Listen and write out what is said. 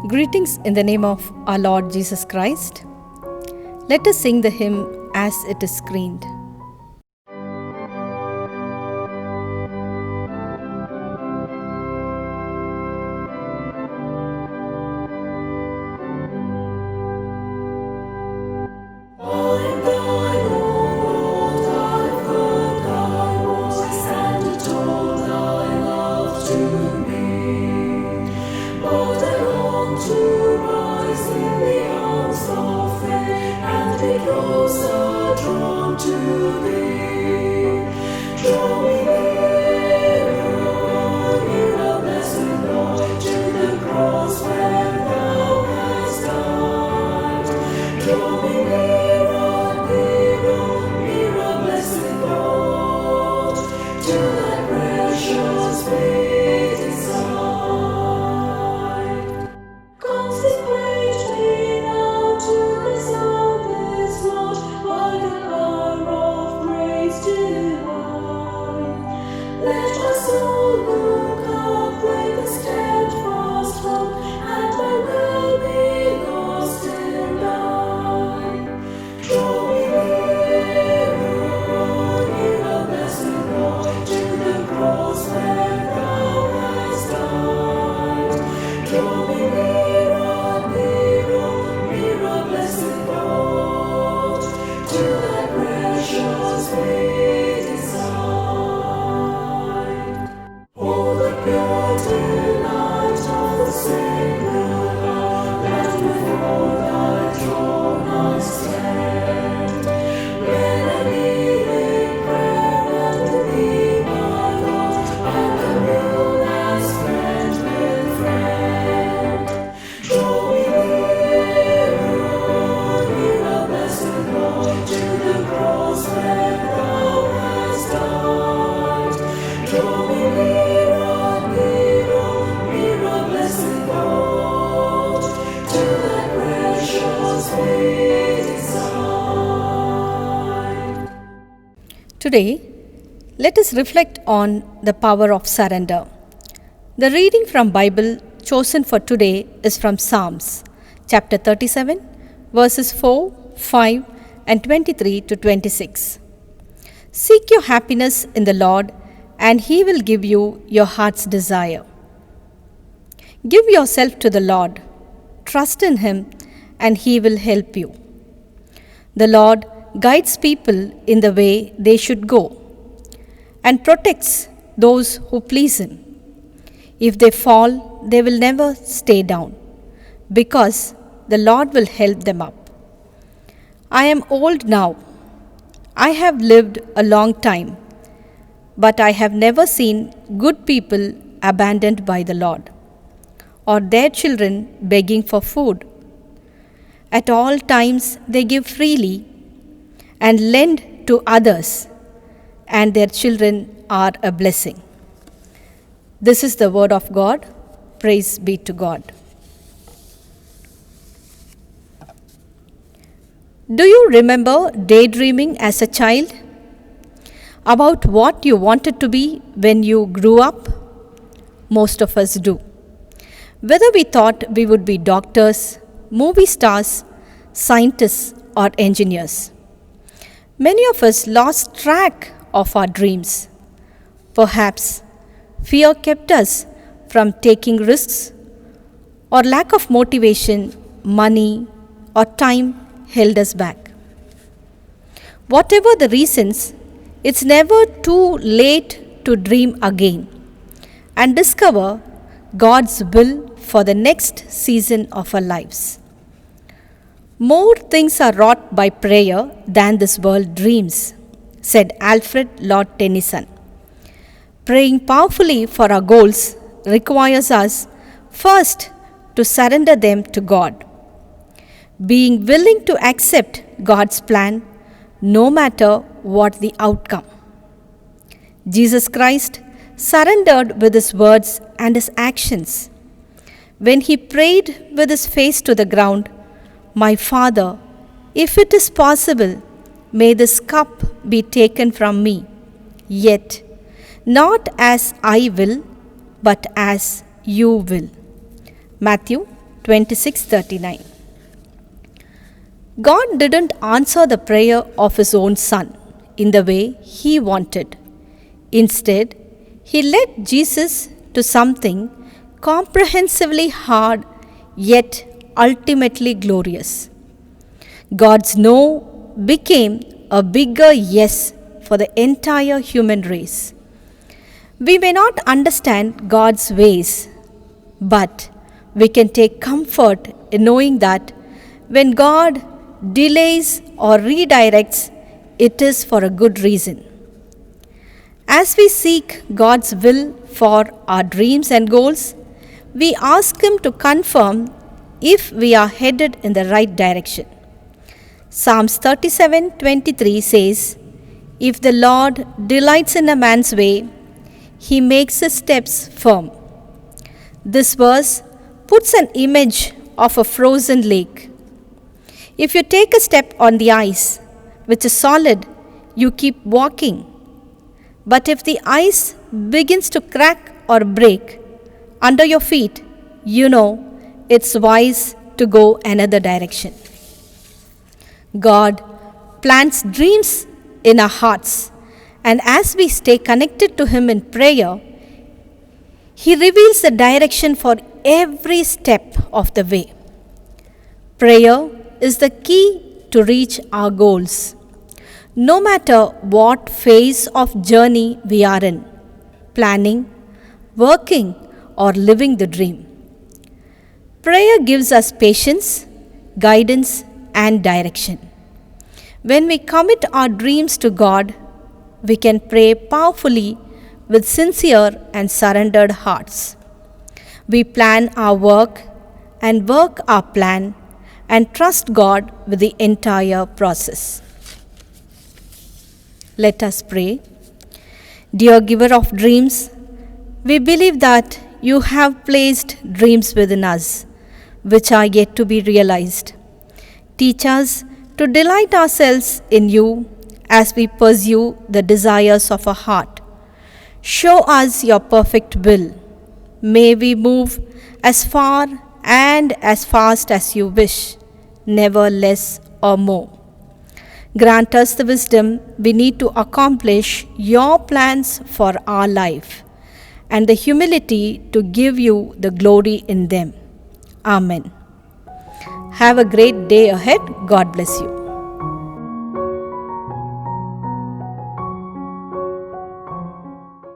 Greetings in the name of our Lord Jesus Christ. Let us sing the hymn as it is screened. Today, let us reflect on the power of surrender. The reading from Bible chosen for today is from Psalms, chapter 37, verses 4, 5, and 23 to 26. Seek your happiness in the Lord, and He will give you your heart's desire. Give yourself to the Lord, trust in Him, and He will help you. The Lord guides people in the way they should go and protects those who please Him. If they fall, they will never stay down because the Lord will help them up. I am old now. I have lived a long time, but I have never seen good people abandoned by the Lord or their children begging for food. At all times they give freely and lend to others, and their children are a blessing. This is the word of God. Praise be to God. Do you remember daydreaming as a child about what you wanted to be when you grew up? Most of us do. Whether we thought we would be doctors, movie stars, scientists, or engineers. Many of us lost track of our dreams. Perhaps fear kept us from taking risks, or lack of motivation, money, or time held us back. Whatever the reasons, it's never too late to dream again and discover God's will for the next season of our lives. More things are wrought by prayer than this world dreams, said Alfred Lord Tennyson. Praying powerfully for our goals requires us first to surrender them to God, being willing to accept God's plan no matter what the outcome. Jesus Christ surrendered with His words and His actions. When He prayed with His face to the ground, "My Father, if it is possible, may this cup be taken from me, yet not as I will, but as you will." Matthew 26:39. God didn't answer the prayer of his own son in the way he wanted. Instead, he led Jesus to something comprehensively hard yet ultimately glorious. God's no became a bigger yes for the entire human race. We may not understand God's ways, but we can take comfort in knowing that when God delays or redirects, it is for a good reason. As we seek God's will for our dreams and goals, we ask Him to confirm if we are headed in the right direction. Psalms 37:23 says, "If the Lord delights in a man's way, He makes his steps firm." This verse puts an image of a frozen lake. If you take a step on the ice, which is solid, you keep walking. But if the ice begins to crack or break under your feet, you know it's wise to go another direction. God plants dreams in our hearts, and as we stay connected to Him in prayer, He reveals the direction for every step of the way. Prayer is the key to reach our goals, no matter what phase of journey we are in, planning, working, or living the dream. Prayer gives us patience, guidance, and direction. When we commit our dreams to God, we can pray powerfully with sincere and surrendered hearts. We plan our work and work our plan and trust God with the entire process. Let us pray. Dear giver of dreams, we believe that you have placed dreams within us which are yet to be realized. Teach us to delight ourselves in you as we pursue the desires of our heart. Show us your perfect will. May we move as far and as fast as you wish, never less or more. Grant us the wisdom we need to accomplish your plans for our life and the humility to give you the glory in them. Amen. Have a great day ahead. God bless you.